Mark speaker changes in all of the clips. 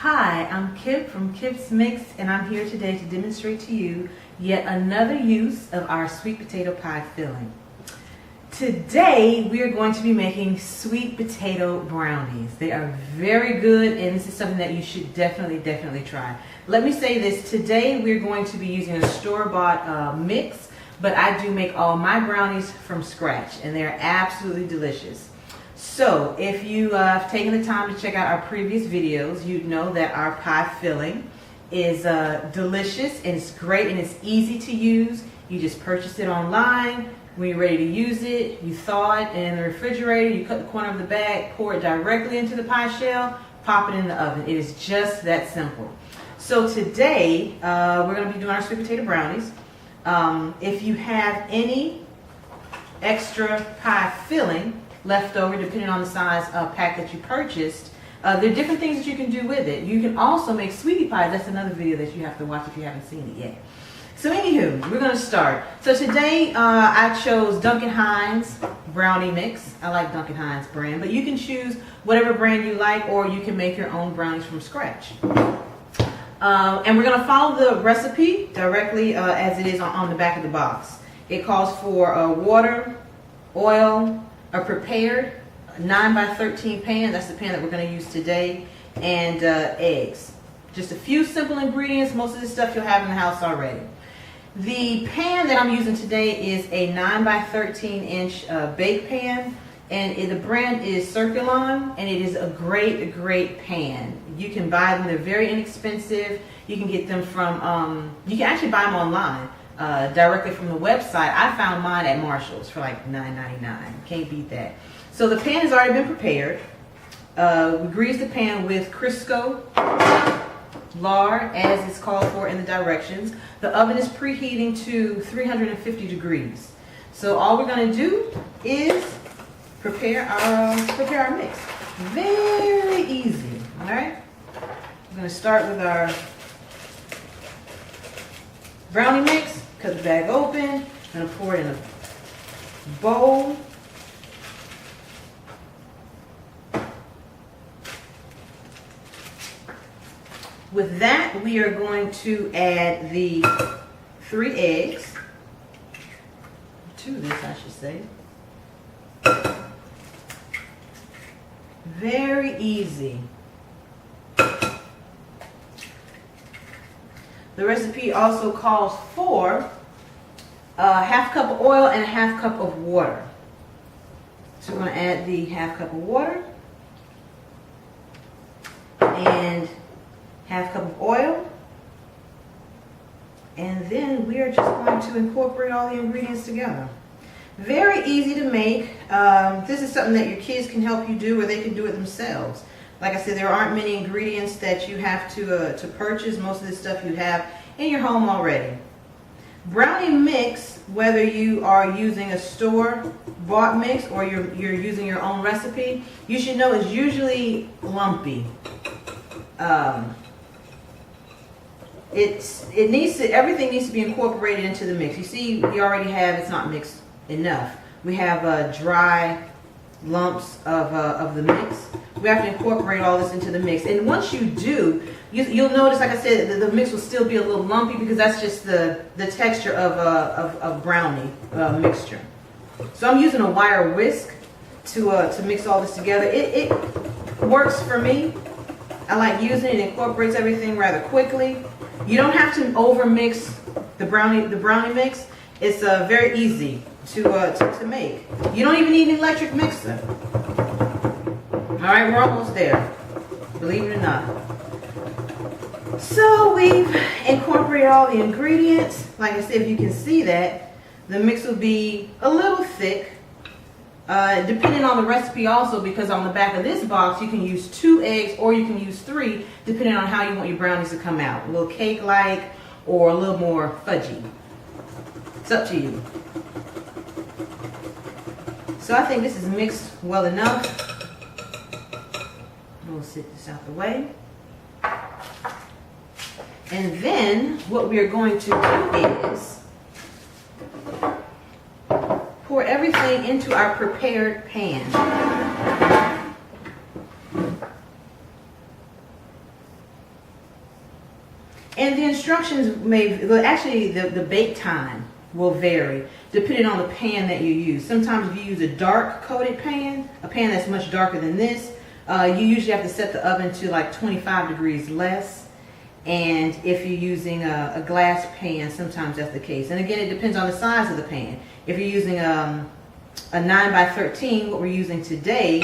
Speaker 1: Hi, I'm Kip from Kip's Mix, and I'm here today to demonstrate to you yet another use of our sweet potato pie filling. Today, we are going to be making sweet potato brownies. They are very good, and this is something that you should definitely try. Let me say this, today we're going to be using a store-bought mix, but I do make all my brownies from scratch, and they're absolutely delicious. So, if you have taken the time to check out our previous videos, you'd know that our pie filling is delicious, and it's great, and it's easy to use. You just purchase it online. When you're ready to use it, you thaw it in the refrigerator, you cut the corner of the bag, pour it directly into the pie shell, pop it in the oven. It is just that simple. So today, we're going to be doing our sweet potato brownies. If you have any extra pie filling left over, depending on the size pack that you purchased, there are different things that you can do with it. You can also make sweetie pies. That's another video that you have to watch if you haven't seen it yet. So anywho, we're going to start. So today I chose Duncan Hines brownie mix. I like Duncan Hines brand, but you can choose whatever brand you like, or you can make your own brownies from scratch. And we're going to follow the recipe directly as it is on the back of the box. It calls for water, oil, a prepared 9x13 pan, that's the pan that we're going to use today, and eggs. Just a few simple ingredients. Most of this stuff you'll have in the house already. The pan that I'm using today is a 9x13 inch bake pan, and the brand is Circulon, and it is a great pan. You can buy them, they're very inexpensive. You can get them from, you can actually buy them online. Directly from the website. I found mine at Marshall's for like $9.99. Can't beat that. So the pan has already been prepared. We grease the pan with Crisco lard, as it's called for in the directions. The oven is preheating to 350 degrees. So all we're going to do is prepare our mix. Very easy. All right. We're going to start with our brownie mix. Cut the bag open. I'm going to pour it in a bowl. With that, we are going to add the 3 eggs. 2 of this, I should say. Very easy. The recipe also calls for a half cup of oil and a half cup of water. So we're going to add the half cup of water and half cup of oil. And then we are just going to incorporate all the ingredients together. Very easy to make. This is something that your kids can help you do, or they can do it themselves. Like I said, there aren't many ingredients that you have to purchase. Most of this stuff you have in your home already. Brownie mix, whether you are using a store-bought mix or you're using your own recipe, you should know is usually lumpy. Everything needs to be incorporated into the mix. You see, we already have, it's not mixed enough. We have dry lumps of the mix. We have to incorporate all this into the mix. And once you do, you'll notice, like I said, the mix will still be a little lumpy because that's just the texture of brownie mixture. So I'm using a wire whisk to mix all this together. It works for me. I like using it. It incorporates everything rather quickly. You don't have to over mix the brownie mix. It's very easy to make. You don't even need an electric mixer. All right, we're almost there, believe it or not. So we've incorporated all the ingredients. Like I said, if you can see that, the mix will be a little thick, depending on the recipe also, because on the back of this box, you can use 2 eggs or you can use 3, depending on how you want your brownies to come out. A little cake-like or a little more fudgy. It's up to you. So I think this is mixed well enough. We'll sit this out the way. And then what we are going to do is pour everything into our prepared pan. instructions well, actually the bake time will vary depending on the pan that you use. Sometimes if you use a dark coated pan, a pan that's much darker than this, you usually have to set the oven to like 25 degrees less. And if you're using a glass pan, sometimes that's the case. And again, it depends on the size of the pan. If you're using a 9 by 13, what we're using today,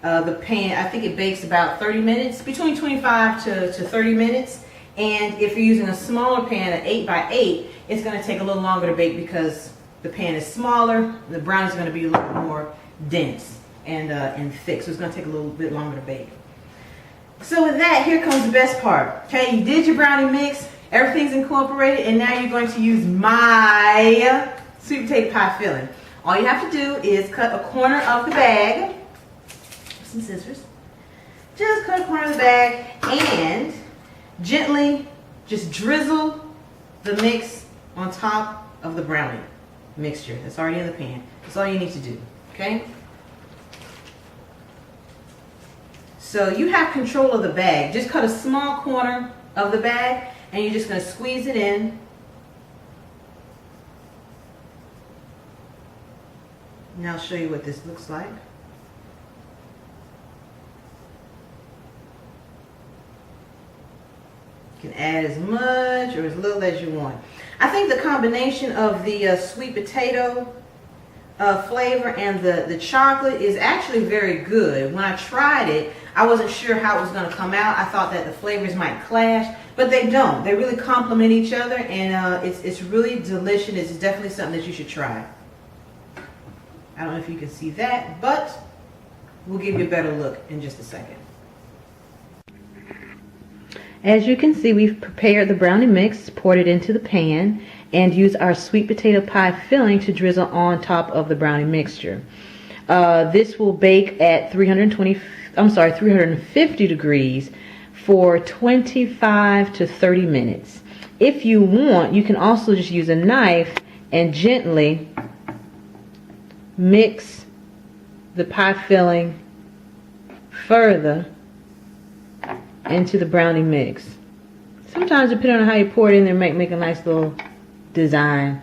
Speaker 1: the pan, I think it bakes about 30 minutes, between 25 to 30 minutes. And if you're using a smaller pan, an 8 by 8, it's going to take a little longer to bake because the pan is smaller. The brownies are going to be a little more dense and thick, so it's going to take a little bit longer to bake. So with that, here comes the best part. Okay, you did your brownie mix, everything's incorporated, and now you're going to use my sweet potato pie filling. All you have to do is cut a corner of the bag, some scissors, just cut a corner of the bag, and gently just drizzle the mix on top of the brownie mixture that's already in the pan. That's all you need to do, okay? So you have control of the bag. Just cut a small corner of the bag and you're just going to squeeze it in. And I'll show you what this looks like. You can add as much or as little as you want. I think the combination of the sweet potato flavor and the chocolate is actually very good. When I tried it, I wasn't sure how it was going to come out. I thought that the flavors might clash, but they don't. They really complement each other, and it's really delicious. It's definitely something that you should try. I don't know if you can see that, but we'll give you a better look in just a second. As you can see, we've prepared the brownie mix, poured it into the pan, and used our sweet potato pie filling to drizzle on top of the brownie mixture. This will bake at 350 degrees for 25 to 30 minutes. If you want, you can also just use a knife and gently mix the pie filling further into the brownie mix. Sometimes, depending on how you pour it in there, make a nice little design.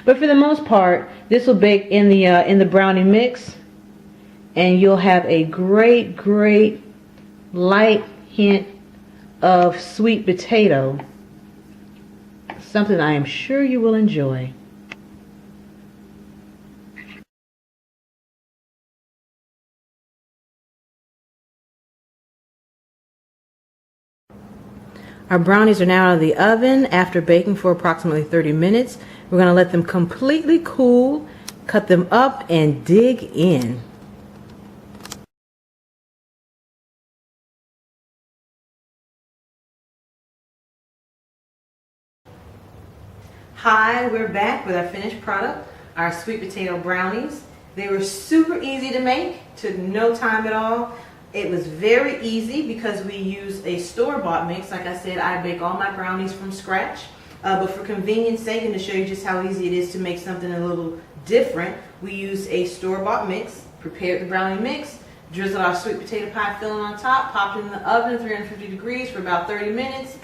Speaker 1: But for the most part, this will bake in the brownie mix, and you'll have a great light hint of sweet potato. Something I am sure you will enjoy. Our brownies are now out of the oven after baking for approximately 30 minutes. We're going to let them completely cool, cut them up, and dig in. Hi, we're back with our finished product, our sweet potato brownies. They were super easy to make, took no time at all. It was very easy because we used a store-bought mix. Like I said, I bake all my brownies from scratch. But for convenience sake and to show you just how easy it is to make something a little different, we used a store-bought mix, prepared the brownie mix, drizzled our sweet potato pie filling on top, popped it in the oven at 350 degrees for about 30 minutes.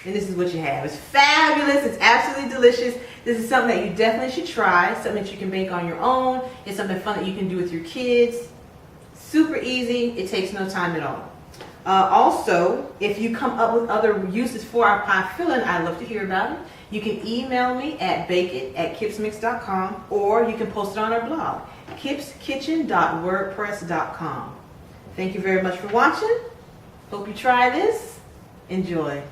Speaker 1: And this is what you have. It's fabulous. It's absolutely delicious. This is something that you definitely should try. Something that you can bake on your own. It's something fun that you can do with your kids. Super easy. It takes no time at all. Also, if you come up with other uses for our pie filling, I'd love to hear about it. You can email me at bakeit@kipsmix.com, or you can post it on our blog, kipskitchen.wordpress.com. Thank you very much for watching. Hope you try this. Enjoy.